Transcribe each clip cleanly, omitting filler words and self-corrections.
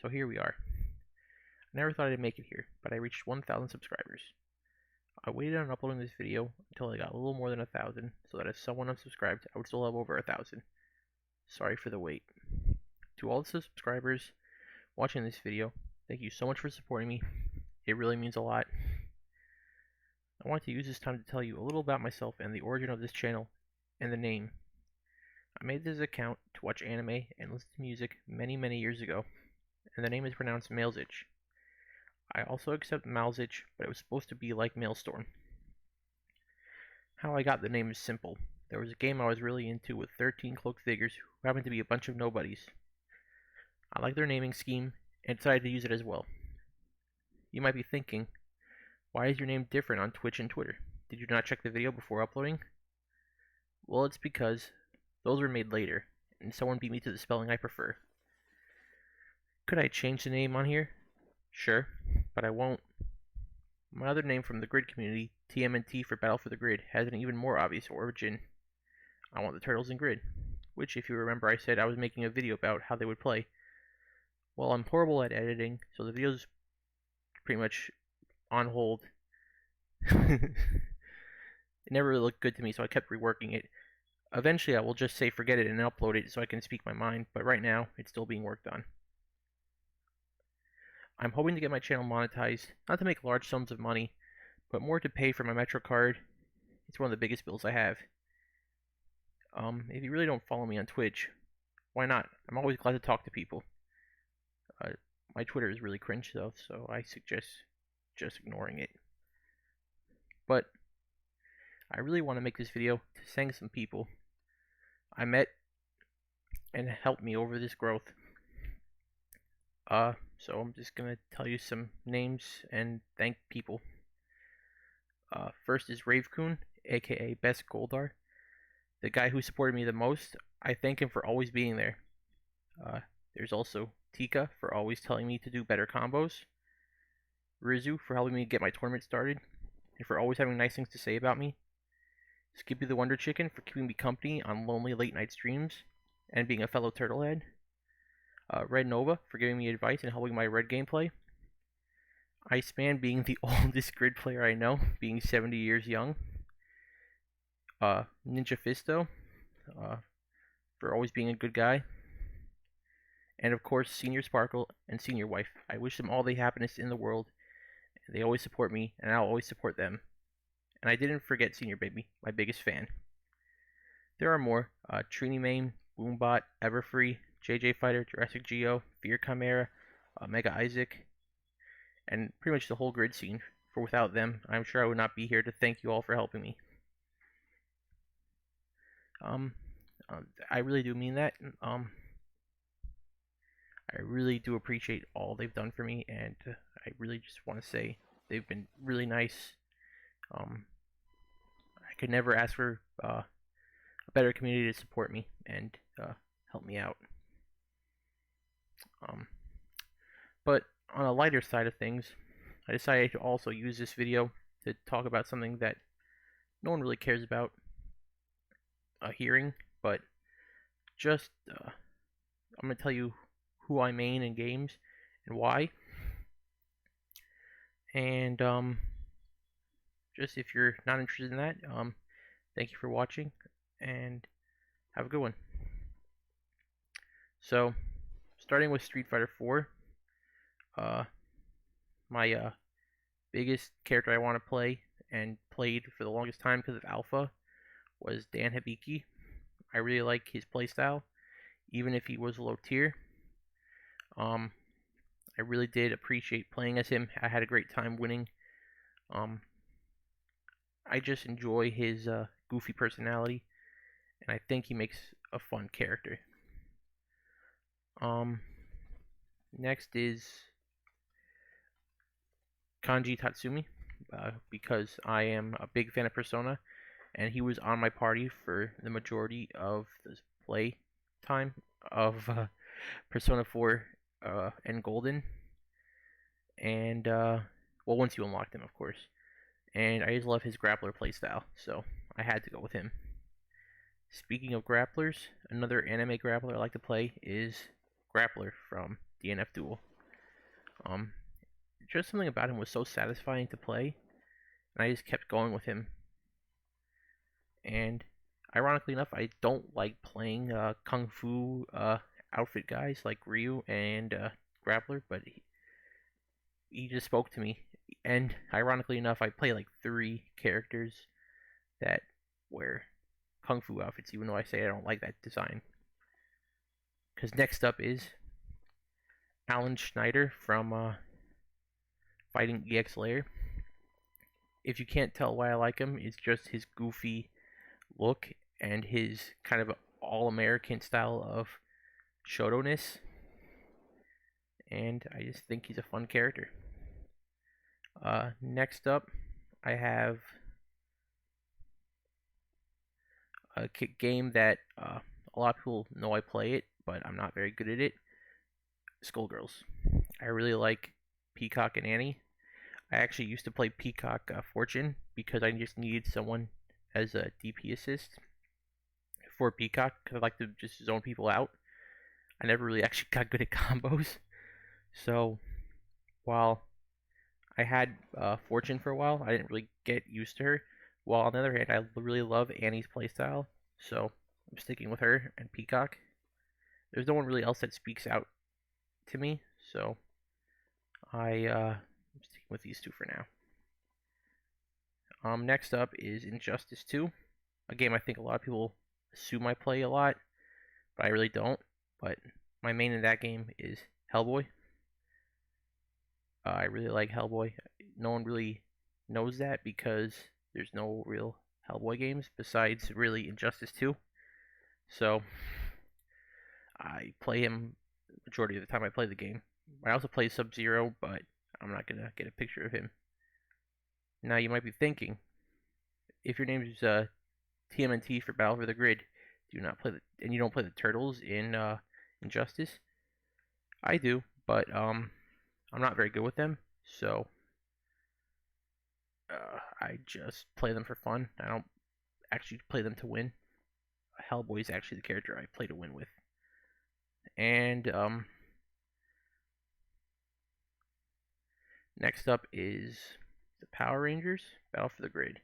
So here we are. I never thought I'd make it here, but I reached 1,000 subscribers. I waited on uploading this video until I got a little more than 1,000, so that if someone unsubscribed, I would still have over 1,000. Sorry for the wait. To all the subscribers watching this video, thank you so much for supporting me. It really means a lot. I want to use this time to tell you a little about myself and the origin of this channel and the name. I made this account to watch anime and listen to music many years ago, and the name is pronounced Mailsitch. I also accept Malzitch, but it was supposed to be like Maelstrom. How I got the name is simple. There was a game I was really into with 13 cloaked figures who happened to be a bunch of nobodies. I liked their naming scheme and decided to use it as well. You might be thinking, why is your name different on Twitch and Twitter? Did you not check the video before uploading? Well, it's because those were made later, and someone beat me to the spelling I prefer. Could I change the name on here? Sure, but I won't. My other name from the Grid community, TMNT for Battle for the Grid, has an even more obvious origin. I want the turtles in Grid, which, if you remember, I said I was making a video about how they would play. Well, I'm horrible at editing, so the video's pretty much on hold. It never really looked good to me, so I kept reworking it. Eventually, I will just say forget it and upload it so I can speak my mind, but right now, it's still being worked on. I'm hoping to get my channel monetized, not to make large sums of money, but more to pay for my Metro card. It's one of the biggest bills I have. If you really don't follow me on Twitch, why not? I'm always glad to talk to people. My Twitter is really cringe though, so I suggest just ignoring it. But I really want to make this video to thank some people I met and helped me over this growth. So I'm just gonna tell you some names and thank people. First is Ravecoon, aka Best Goldar, the guy who supported me the most. I thank him for always being there. There's also Tika for always telling me to do better combos, Rizu for helping me get my tournament started, and for always having nice things to say about me, Skippy the Wonder Chicken for keeping me company on lonely late night streams, and being a fellow turtlehead, Red Nova for giving me advice and helping my Red gameplay, Iceman being the oldest Grid player I know, being 70 years young, Ninja Fisto for always being a good guy, and of course Senior Sparkle and Senior Wife. I wish them all the happiness in the world. They always support me, and I'll always support them. And I didn't forget Senior Baby, my biggest fan. There are more. Trini Mame, Boombot, Everfree, JJ Fighter, Jurassic Geo, Fear Chimera, Mega Isaac, and pretty much the whole Grid scene. For without them, I'm sure I would not be here to thank you all for helping me. I really do mean that. I really do appreciate all they've done for me, and I really just want to say they've been really nice. I could never ask for a better community to support me and help me out. But on a lighter side of things, I decided to also use this video to talk about something that no one really cares about hearing, but just I'm going to tell you who I main in games and why. And just if you're not interested in that, thank you for watching and have a good one. So, starting with Street Fighter 4, my biggest character I want to play and played for the longest time because of Alpha was Dan Hibiki. I really like his playstyle, even if he was low tier. I really did appreciate playing as him. I had a great time winning. I just enjoy his goofy personality, and I think he makes a fun character. Next is Kanji Tatsumi, because I am a big fan of Persona, and he was on my party for the majority of the play time of Persona 4 and Golden, and well, once you unlocked him, of course. And I just love his grappler playstyle, so I had to go with him. Speaking of grapplers, another anime grappler I like to play is Grappler from DNF Duel. Um, just something about him was so satisfying to play, and I just kept going with him. And ironically enough, I don't like playing kung fu outfit guys like Ryu and Grappler, but he just spoke to me. And ironically enough, I play like 3 characters that wear kung fu outfits, even though I say I don't like that design. Because next up is Alan Schneider from Fighting EX Layer. If you can't tell why I like him, it's just his goofy look and his kind of all-American style of Shoto-ness. And I just think he's a fun character. Next up, I have a game that a lot of people know I play it, but I'm not very good at it. Skullgirls. I really like Peacock and Annie. I actually used to play Peacock Fortune because I just needed someone as a DP assist for Peacock because I like to just zone people out. I never really actually got good at combos. So while I had Fortune for a while, I didn't really get used to her. While on the other hand, I really love Annie's playstyle, so I'm sticking with her and Peacock. There's no one really else that speaks out to me, so I'm sticking with these 2 for now. Next up is Injustice 2, a game I think a lot of people assume I play a lot, but I really don't. But my main in that game is Hellboy. I really like Hellboy. No one really knows that because there's no real Hellboy games besides really Injustice 2. So I play him majority of the time I play the game. I also play Sub-Zero, but I'm not gonna get a picture of him. Now you might be thinking, if your name is TMNT for Battle for the Grid, do you not play and you don't play the turtles in Injustice? I do, but I'm not very good with them, so I just play them for fun. I don't actually play them to win. Hellboy is actually the character I play to win with. And next up is the Power Rangers Battle for the Grid.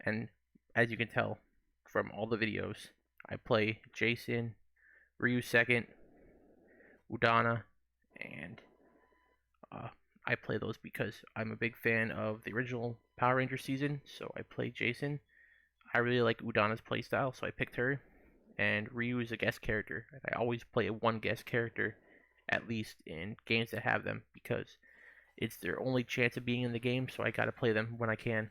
And as you can tell from all the videos, I play Jason, Ryu second, Udana, and I play those because I'm a big fan of the original Power Ranger season, so I play Jason. I really like Udana's playstyle, so I picked her. And Ryu is a guest character. I always play a one guest character, at least in games that have them, because it's their only chance of being in the game, so I gotta play them when I can.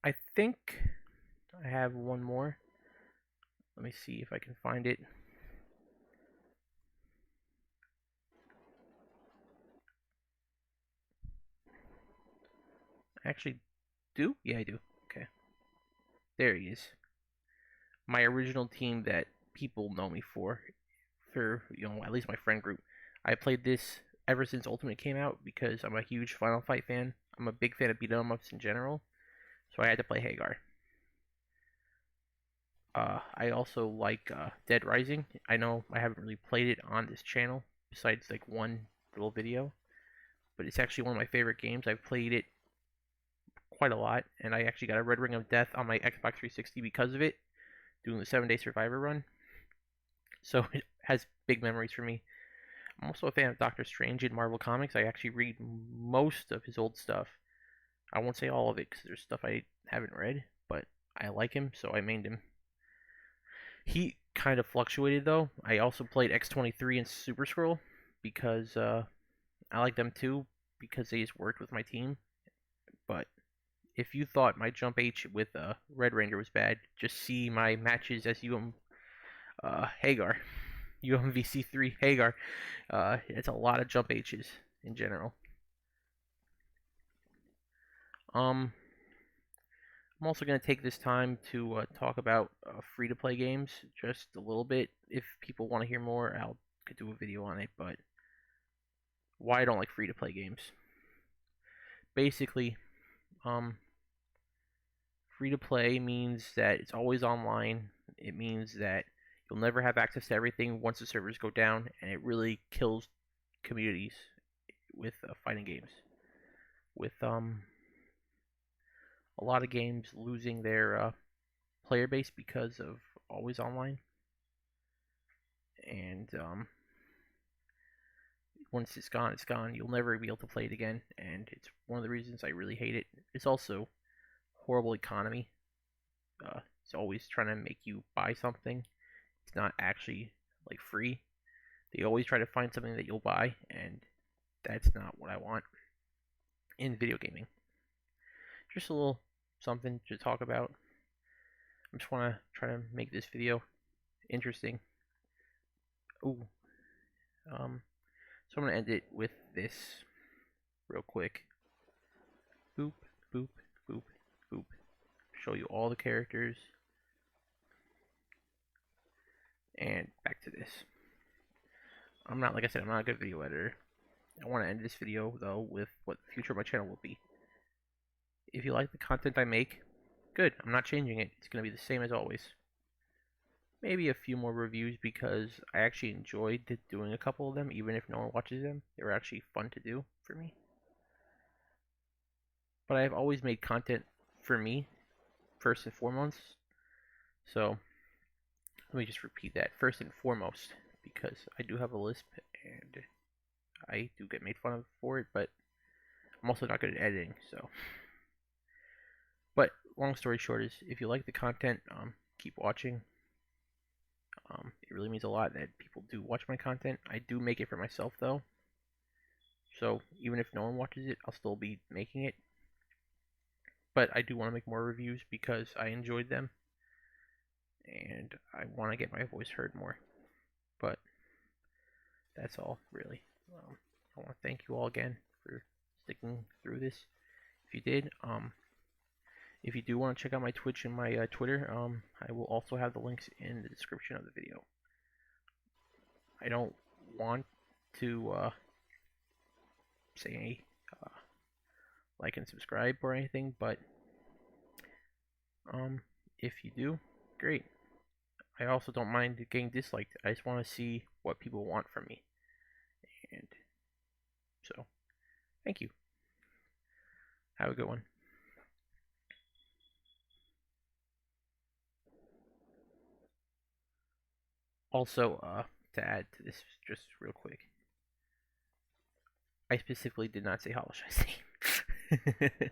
I think I have one more. Let me see if I can find it. I actually do? Yeah, I do. Okay. There he is. My original team that people know me for at least my friend group. I played this ever since Ultimate came out because I'm a huge Final Fight fan. I'm a big fan of beat 'em ups in general, so I had to play Hagar. I also like Dead Rising. I know I haven't really played it on this channel besides like one little video, but it's actually one of my favorite games. I've played it quite a lot, and I actually got a Red Ring of Death on my Xbox 360 because of it, doing the 7-day Survivor run. So it has big memories for me. I'm also a fan of Doctor Strange in Marvel Comics. I actually read most of his old stuff. I won't say all of it because there's stuff I haven't read, but I like him, so I mained him. He kind of fluctuated though. I also played X-23 and Super Skrull because I like them too because they just worked with my team. But if you thought my Jump H with Red Ranger was bad, just see my matches as Hagar. UMVC3 Hagar. It's a lot of Jump H's in general. I'm also going to take this time to talk about free-to-play games just a little bit. If people want to hear more, could do a video on it, but why I don't like free-to-play games. Basically, free-to-play means that it's always online. It means that you'll never have access to everything once the servers go down, and it really kills communities with fighting games. With a lot of games losing their player base because of always online, and once it's gone, it's gone. You'll never be able to play it again, and it's one of the reasons I really hate it. It's also horrible economy. It's always trying to make you buy something. It's not actually like free. They always try to find something that you'll buy, and that's not what I want in video gaming. Just a little something to talk about. I just want to try to make this video interesting. Ooh. So I'm going to end it with this real quick. Boop, boop, boop, boop. Show you all the characters. And back to this. Like I said, I'm not a good video editor. I want to end this video, though, with what the future of my channel will be. If you like the content I make, good. I'm not changing it. It's going to be the same as always. Maybe a few more reviews because I actually enjoyed doing a couple of them, even if no one watches them. They were actually fun to do for me. But I've always made content for me, first and foremost. So, let me just repeat that. First and foremost, because I do have a lisp and I do get made fun of for it, but I'm also not good at editing, so. But, long story short is, if you like the content, keep watching. It really means a lot that people do watch my content. I do make it for myself, though. So, even if no one watches it, I'll still be making it. But I do want to make more reviews because I enjoyed them. And I want to get my voice heard more. But, that's all, really. I want to thank you all again for sticking through this. If you did, if you do want to check out my Twitch and my Twitter, I will also have the links in the description of the video. I don't want to say like and subscribe or anything, but if you do, great. I also don't mind getting disliked. I just want to see what people want from me. And so, thank you. Have a good one. Also, to add to this just real quick, I specifically did not say Hollow Shy.